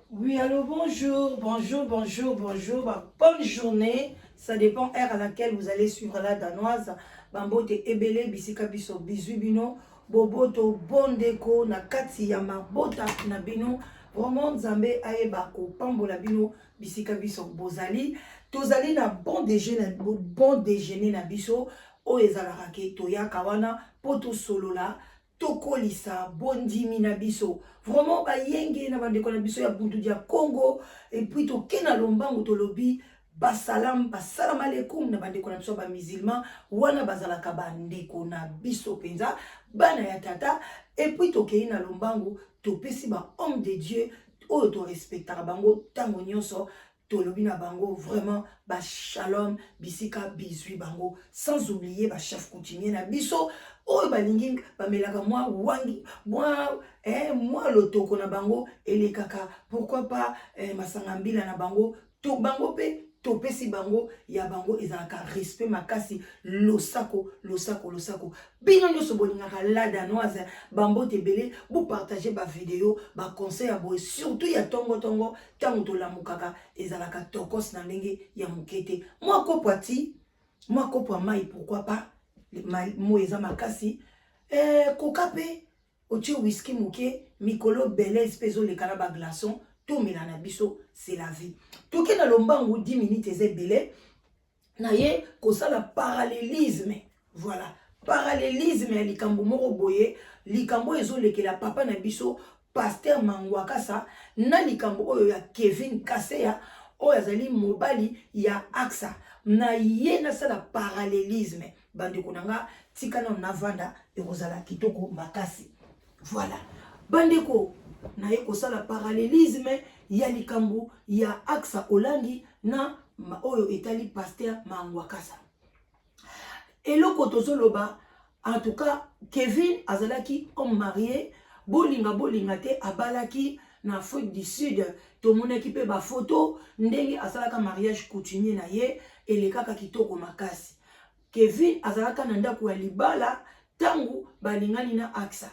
Oui, allô, bonjour, bonjour, bonjour, bonjour. Bonne journée. Ça dépend heure à laquelle vous allez suivre la danoise. Bambote ebele bisika biso bino. Boboto bondeko na kati ya mabota na bino. Vraiment nzambe aeba ko pambola bino bisika biso bozali. Tozali na bon déjeuner na biso. O ezalaka ke toyaka wana poto solola. Tokolisa bondimi na biso vraiment bayenge na bandeko na biso ya buntu ya Congo et puis tokena lombango tolobi basalam alaikum na bandeko na biso ba musulman wana bazalaka bandeko na biso penza bana ya tata et puis tokei na lombango topesi ba homme de Dieu oyo to respectaka bango tango nyonso tolobi na bango vraiment ba shalom bisika bizui bango sans oublier ba chef coutumier na biso oyo balingi bamelaka mwa wangi mwa lotoko na bango elekaka pourquoi pas masanga mbila na bango to bango pe topesi bango ya bango ezalaka respect makasi losako bino nyonso bolingaka la danoise bambote ebele bopartage bavideo baconseil ya boye surtout ya tongo ntango tolamukaka ezalaka tokos na ndenge ya mokete mwa kopo ati mwa kopo ya mai pourquoi pas mo eza makasi koka pe otie whisky moke mikolo belaise mpe ezoleka na baglaçon tomela na biso c'est la vie toke na lombangu 10 minutes eza ebele na ye kosala parallélisme voilà parallélisme ya likambo moko boye likambo ezolekela papa na biso Pasteur Mangwakasa na likambo oyo ya Kevin Kaseya oyo azali mobali ya AXA na ye nasala parallélisme bandeko nanga tika na navanda ekozala kitoko makasi voilà bandeko na ye kosala parallélisme ya likambo ya AXA olangi na oyo etali Pasteur Mangwakasa eloko tozoloba en tout cas Kevin azalaki homme marié bolinga te abalaki na Afrique du Sud tomonaki pe ba photo ndenge asalaka mariage coutumier na ye elekaka kitoko makasi Kevin azalaka na ndako ya libala tangu balingani na AXA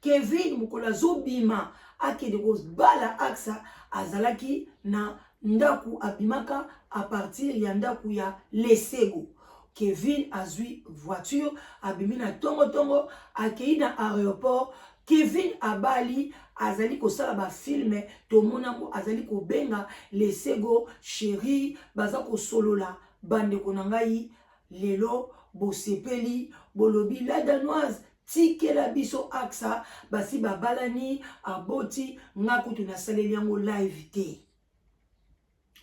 Kevin mukolo azobima akende kozbala AXA azalaki na ndaku abimaka a partir ya ndaku ya Lesego Kevin azwi voiture abimi na tongo akei na aéroport Kevin abali azali kosala ba film tomonango azali kobenga Lesego chéri baza kosolola bandeko na ngai lelo bosepeli bolobi la danoise tikela biso AXA basi babalani aboti ngakutu na saleli yango live te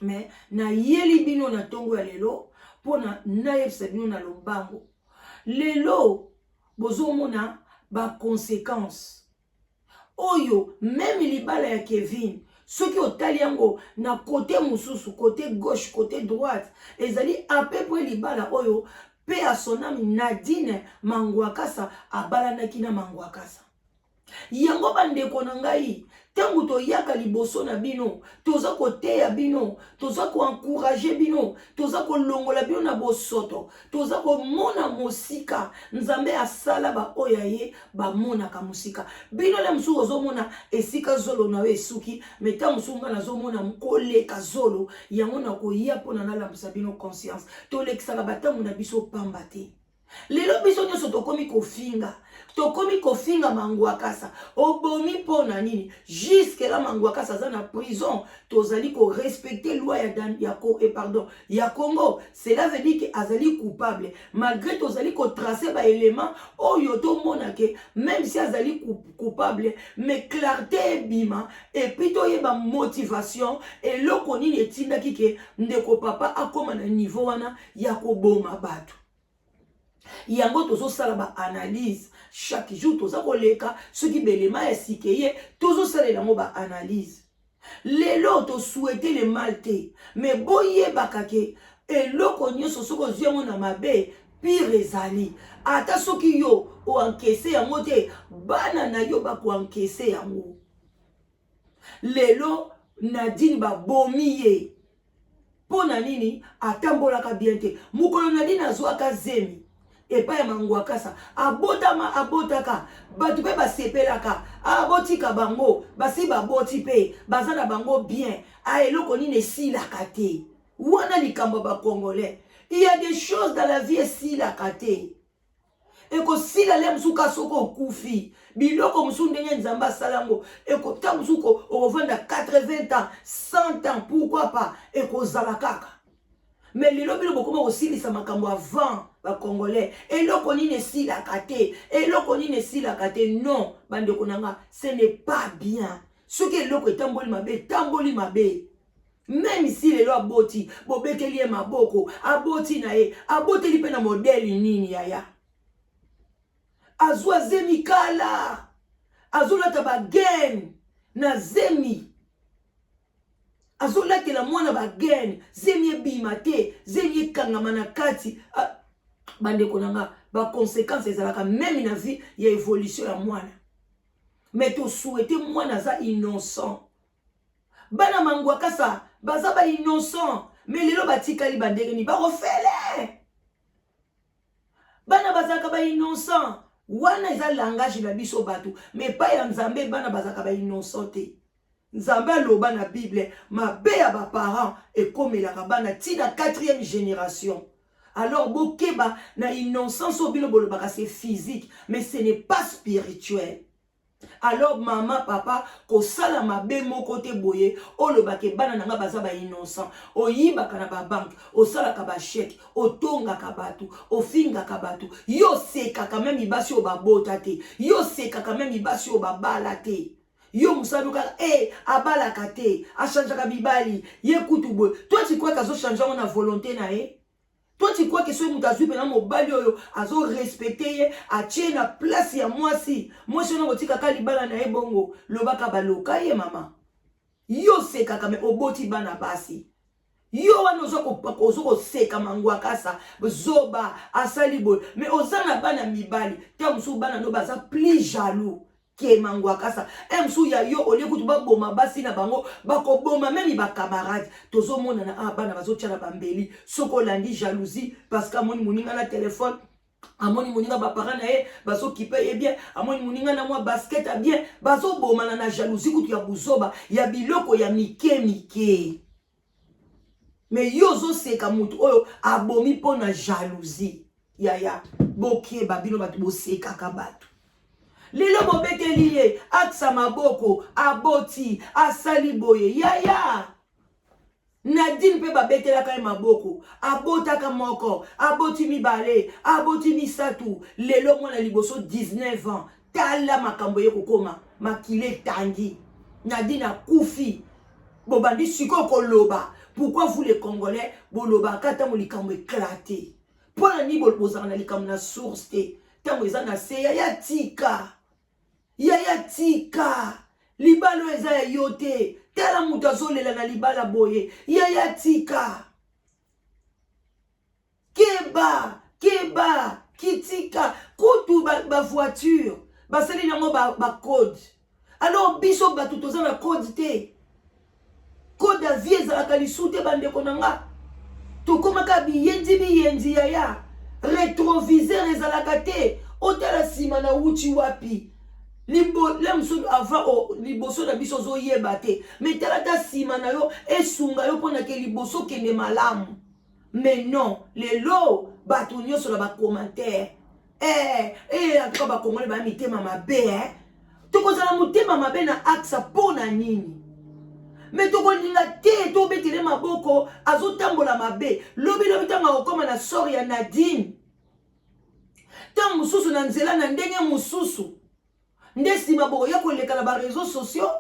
mais na yeli bino na tongo ya lelo pona nayebisa bino na lombango lelo bozomona ba conséquences oyo même libala ya Kevin soki otali yango na côté mususu côté gauche côté droite ezali à peu près libala oyo pe a son âme Nadine Mangwakasa abalanaki na Mangwakasa yango bandeko na ngai tango toyaka liboso na bino toza koteya bino toza ko encourager bino toza ko longola bino na bosoto toza ko mona mosika nzambe asala ba oya ye ba mona ka musika bino le musu ozomona esika zolo na we suki meta musunga na zomona mkole ka zolo yango na ko ya pona na lamsa bino conscience to lekisaka batango na biso pambate lelo biso nyonso tokomi kofinga Mangwakasa obomi pona nini jusque la Mangwakasa za na prison tozali ko respecter loi ya Congo cela veut dire que azali coupable malgré tozali ko tracer ba élément oyo to mona ke même si azali coupable mais clarté bima et puis to yeba motivation et loko nini etindaki ke ndeko papa akoma na niveau wana ya koboma bato yango tozosala ba analyse chaque jour toza koleka soki belema ya sikeye tozosalela yango ba analyse lelo to souhaiter le mal te mais boyebaka ke eloko nyonso soki ozwi yango na mabe pire ezali ata soki yo oankese yango te bana na yo bakoankese yango lelo Nadine babomi ye pona nini atambolaka bien te mukolo Nadine azwaka zemi et pas ya mangwakasa abotama abotaka batu pe basepelaka abotika bango basi baboti pe bazana bango bien eloko nini esilaka te wana likambo ba congolais. Il y a des choses dans la vie esilaka te ekosila le musuka soko okufi biloko musu ndenge nzamba salango ekota musuko okovanda 80 ans 100 ans pourquoi pas ekozala kaka. Mais lelo bilo bokoma kosilisa makambo avant ba congolais eloko nini esilaka te eloko nini esilaka te non bandeko nanga ce n'est pas bien soki eloko etamboli mabe tamboli mabe. Même si lelo aboti bobekeli ye maboko aboti na ye aboteli pe na modèle nini yaya azwa zemi kala azolata bagen na zemi azolatela mwana bagen zemi ebima te zemi ekangama na kati bandeko nanga baconséquence ezalaka même na vie ya évolution ya mwana. Mais to souhaiter mwana aza innocent bana mangwakasa baza ba innocent mais lelo batikali bandenge ni bakofele bana bazaka ba innocent wana eza langage na biso batu mais pas ya nzambe bana bazaka ba innocent te. Nzambe aloba na Bible mabe ya ba parents ekomelaka bana tina 4e génération. Alors bokeba na innocence obino bolobaka c'est physique mais ce n'est pas spirituel. Alors maman papa kosala mabe moko te boye olobake bana nanga baza ba innocent oyibaka na ba banque osalaka ba chèque otongaka batu ofingaka batu yo seka quand même ibasi obabota te yo seka quand même ibasi obabala te yo musaluka abalaka te achangeaka bibali ye kutu boye. Toi tu crois qu'azo changer na volonté na ye? Toi tu crois que ce mutazui pena mobali oyo azo respecter ye atie na place ya mwasi mwasi na kotika ka libala na ye bongo lobaka baloka ye mama yo seka kame oboti bana basi yo wana ozo seka mangwakasa zoba asali boy mais ozana bana mibali te musu bana no baza plus jaloux ke mangwakasa musu ya yo olie kutu baboma basi na bango bakoboma même ba camarade tozo mona na bana bazo tchala bambeli soko landi jalousie parce que amoni moninga na téléphone amoni moninga ba parents na ye bazo kipe ye bien amoni moninga na mwa basket a bien bazo boma na jalousie kutu ya buzoba ya biloko ya mike. Mais yo zo seka mutu oyo abomi pona jalousie yaya bokie babino batu bo seka ka batu. Lelo bobeteli ye aksa maboko aboti asali boye yaya Nadine pe babetela ka maboko abotaka moko aboti mibale aboti misatu lelo mwana liboso 19 ans tala makambo ye kokoma makile tangi Nadine akufi bobandi siko koloba. Pourquoi vous les Congolais boloba kata mo likambo éclaté pona ni bolbozana na likambo na source te tango eza na se ya tika libalo eza ya yote tala mutu azolela na libala boye ya tika keba kitika kutu ba voiture basali nango ba code. Alors biso batu toza na code te code ya vie ezalaka lisu te bandeko nanga tokomaka biyenzi yaya rétroviseur ezalaka te otala nsima na wuti wapi lemso avant liboso na biso ozoyeba te mais tala ta nsima na yo esunga yo mpona ke liboso kende malamu. Mais non lelo bato nyonso na bacommentaire atuka bakongole baya mitema mabe tokozala motema mabe na aksa mpona nini? Mais tokolinga te tobetele maboko azotambola mabe lobi tanga okoma na sori ya Nadine tango mususu na nzela na ndenge mususu nde sima boko ya koleka na ba réseaux sociaux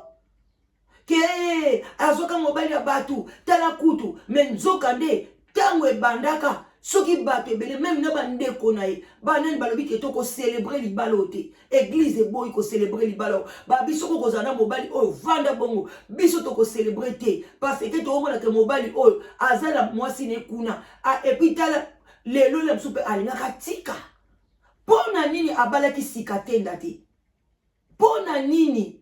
ke azoka mobali ya batu tala kutu mais nzoka nde tango ebandaka soki bato ebele même na bandeko na ye banani balobi ke toko célébrer libalo te église eboyi ko célébrer libalo biso ko kozana mobali oyo vanda bongo biso toko célébrer te parce que to mona ke mobali oyo azala mwasi ne kuna et puis tala lelo le msupe alingaka tika pona nini abalaki sikatenda te pona nini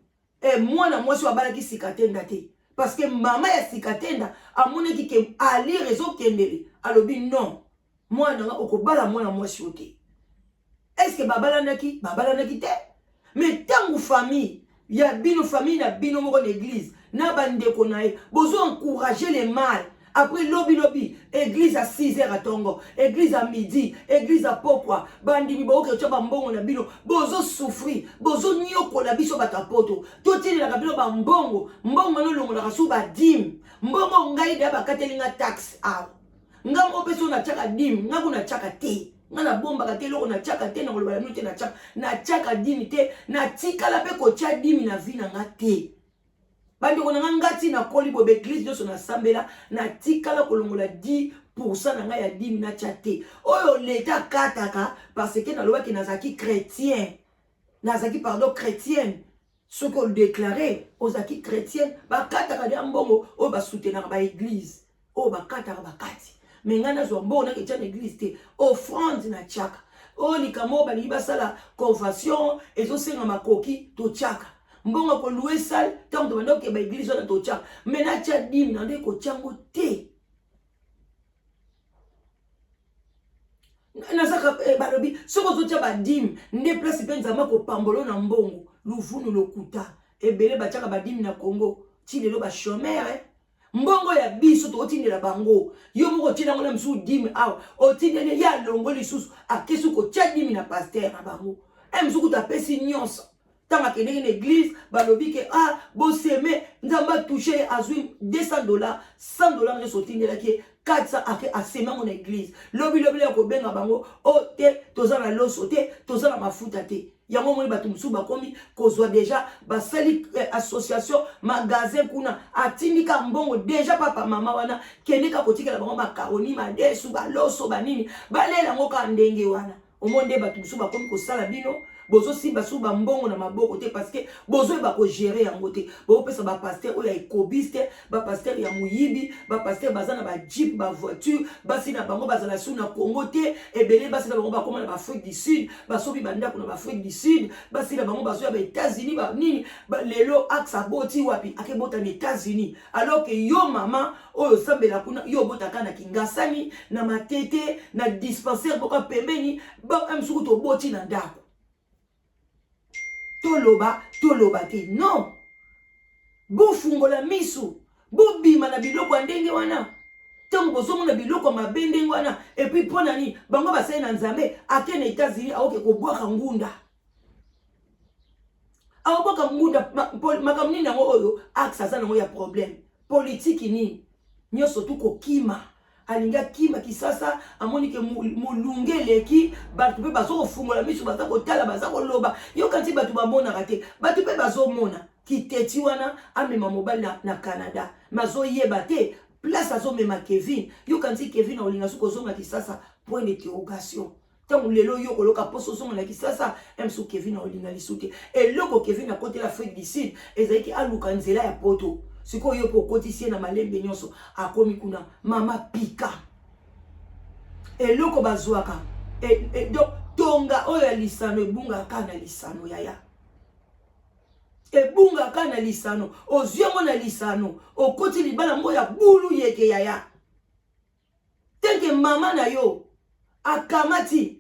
mwana mwasi abalaki sikatenda te parce que mama ya sikatenda amonaki ke ali réseau kendele alobi non mwana nga okobala mwana mwasi ote Est-ce que babalanaki te? Mais tant que famille, il y a bino famille na bino moko l'église, na bande konae, besoin encourager les mâles. Après lobby, église à 6h à Tongo, église à midi, église à Pokwa, bandi mi baoke choba mbongo na bino, bozo souffrir, bozo nyoko la biso batapoto, totili la kabino ba mbongo no longo la kasu ba dim, mbongo ngai de bakateli nga tax aw. Ngamo peso na chaka dim, ngako na chaka te. Ngana bomba ka te loko na chaka te na ngoloba nute na chaka dim te, na tikala pe ko cha dim na vi na nga te. Bandi kona ngati na koli bo église de na sambela na tikala kolongola 10% na nga ya 10 na chate. Oyo l'état kataka parce que na loi ki nazaki chrétien. Nazaki pardon chrétienne. Ce qu'on déclarait aux acquis chrétiens, ba kataka de mbongo o ba soutenir ba église. O ba kataka ba kati. Mais ngana zo mbongo na ketcha église te offrande na chaka. O likamo ba liba sala confession ezo senga makoki to chaka. Mbongo ko louer salle tant de bando ke ba église na to chaka. Mais na cha dim na de ko chango te. Nazaka balobi soko zo cha ba dim ne place penza mako pambolo na mbongo luvunu lokuta ebele ba chaka ba dim na Congo ti lelo ba chômeur mbongo ya biso to otindela bango yo moko tina ngona msu dim aw otindele ya longo lisusu akesu ko cha dim na pasteur na bango msu kuta pesi nyonso tanga kene une église balobi ke bo seme nzamba toucher azui $200 $100 ne sotindela ki 400 à sema mon église lobi ya ko benga bango o te tozana loso te tozana mafuta te yango mo bato musu bakomi kozwa déjà basali association magasin kuna atindika mbongo déjà papa mama wana keneka kotikela bango makaroni madesu baloso banini balela ngo ka ndenge wana omonde bato musu bakomi kosala bino bozo simba suba mbongo na maboko te parce que bozo ba ko gérer yango te bo pesa ba pasteur o ya ekobiste ba pasteur ya muyibi ba pasteur bazana ba jeep ba voiture basi na bango bazana su na Congo te ebele basi na bango ba koma na ba Afrique du Sud ba sobi banda ko na ba Afrique du Sud basi na bango bazo ya ba États-Unis ba nini ba lelo aksa boti wapi akebota na États-Unis alors que yo mama oyo sambela kuna yo botaka na Kingasani na matete na dispensaire boka pembeni ba msuku to boti na ndako toloba te non bo fungola misu bo bima na biloko ndenge wana tango bozomo na biloko mabende wana et puis pona ni bango basai na nzambe ake na États-Unis aoke ko bwaka ngunda aoboka ngunda makamni nango oyo aksa za nango ya problème politique ni nyoso tuko kima alinga kima kisasa amoni ke mulunge leki batu pe bazo fungola misu baza ko tala baza ko loba yo kanti batu bamona kate batu pe bazo mona kiteti wana amema mobile na Canada mazo yeba te place azo mema Kevin yo kanti Kevin olinga suko zonga kisasa point d'interrogation tant lelo yo koloka poso zonga na kisasa emsu Kevin olinga lisute et loko Kevin a côté l'Afrique du Sud ezaki aluka nzela ya poto siko yo po kotisie na malembe nyonso akomi kuna mama pika eloko bazwaka donc tonga oyo ya lisano ebunga kana lisano yaya ebunga kana lisano ozwemo na lisano okoti libala moko ya bulu yeke yaya tenke mama na yo akamati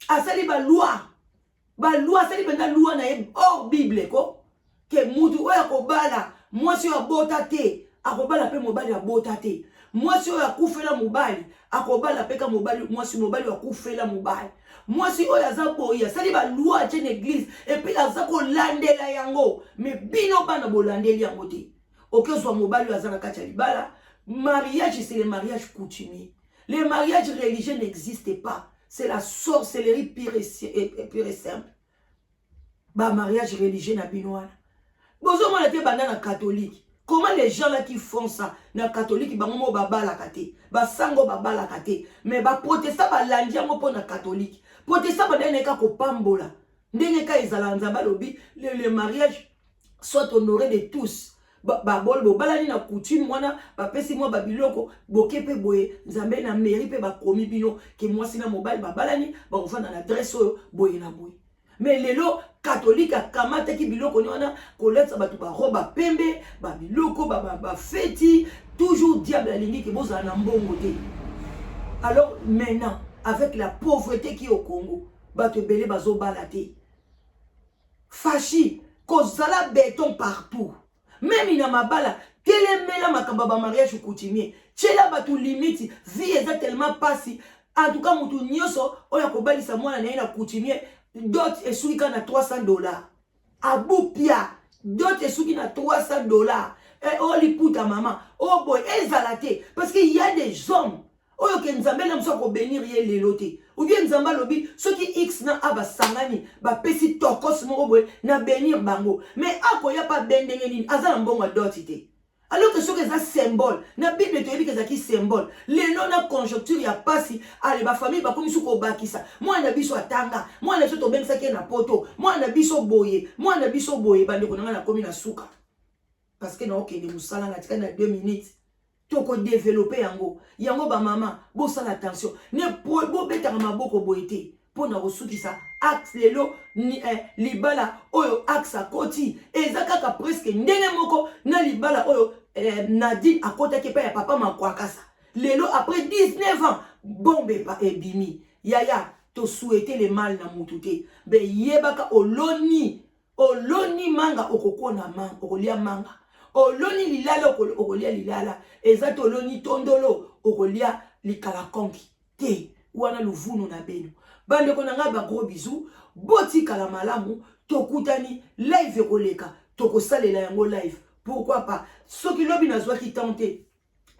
asali baloi asali benda loi na ye hors bible ko ke mutu oyo akobala mwasi oyo abota te akobala pe mobali abota te mwasi oyo akufela mobali akobala pe ka mobali mwasi mobali akufela mobali mwasi oyo aza boya sali ba loi chez l'église et puis aza ko landela yango mais bino bana bolandeli yango te okezwa mobali aza na kati ya libala mariage c'est le mariage coutumier le mariage religieux n'existe pas c'est la sorcellerie pure et simple ba mariage religieux na bino wana bozo mona te banda na catholique. Comment les gens là qui font ça na catholique bango mo babala kate ba sango babala kate mais ba protestant ba landia mo po na catholique protestant ba dene ka ko pambola ndenge ka ezala nzamba lobi le mariage soit honoré de tous ba bol bo balani na coutume wana ba pesi mo ba biloko boke pe boye nzambe na mairie pe ba komi bino ke mwasi na mobile ba balani ba ofana na adresse boye na boye mais lelo catholique akamata ki biloko ni wana koletsa batu ba roba pembe ba biloko ba feti toujours diable alingi ke boza na mbongo te alors maintenant avec la pauvreté qui est au Congo bato ebele bazobala te. Fachi kozala béton partout. Même ina mabala telemela makamba ba mariage coutumier. Tchela bato limite vie eza tellement passi. En tout cas mutu nyoso oya kobalisa mwana na ina coutumier dot esuki na $300. Abupia dot esuki na $300. Et oh li puta maman. Oh boy ezalate parce qu'il y a des hommes oyo ke nzambe na mso ko bénir ye lelote. Ou bien nzamba lobi ceux qui x na aba sangani ba pesi tokos moko boy na bénir bango. Mais akoya pas bendenge nini azala mbongo dotité. Alors que ce que c'est un symbole, na Bible te dit que c'est un symbole. Les non na conjoncture ya pasi, allez ba famille ba komi suko bakisa. Moi na biso atanga, moi na biso to benga ki na poto, moi na biso boye, bande ko na komi na suka. Parce que na okende musala na tika na 2 minutes. Toko développer yango. Yango ba maman, bo sala attention. Ne bo beta maboko boyete. Pona kosukisa axe lelo ni libala oyo axe akoti ezaka ka presque ndenge moko na libala oyo Nadine akota ke pa ya papa makwakasa lelo après 19 ans bombe pa ebimi yaya to souhaiter le mal na mutute be yebaka oloni manga okokona manga okolia manga oloni lilala okolia lilala ezato oloni tondolo okolia likala konki te wana luvunu na beno. Bande konanga ba gros bisous, boti kala malamu, tokutani live koleka, toko salela yango live. Pourquoi pas? Soki lobi nazwa ki tente,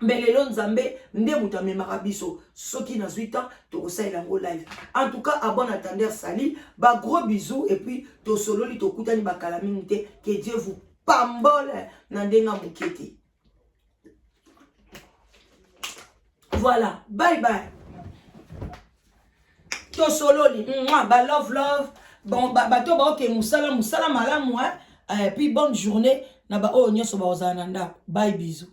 mbelelo nzambe nde mutame marabiso, soki nazwi temps, toko salela yango live. En tout cas, abon attendeur sali, ba gros bisous et puis to sololi tokutani ba kala minute, que Dieu vous pambole nandenga mukete. Voilà, bye bye. To sololi, ba love, bon, bato ba ok, musala malamu, puis bonne journée, na ba o nyoso ba ozananda, bye bisous.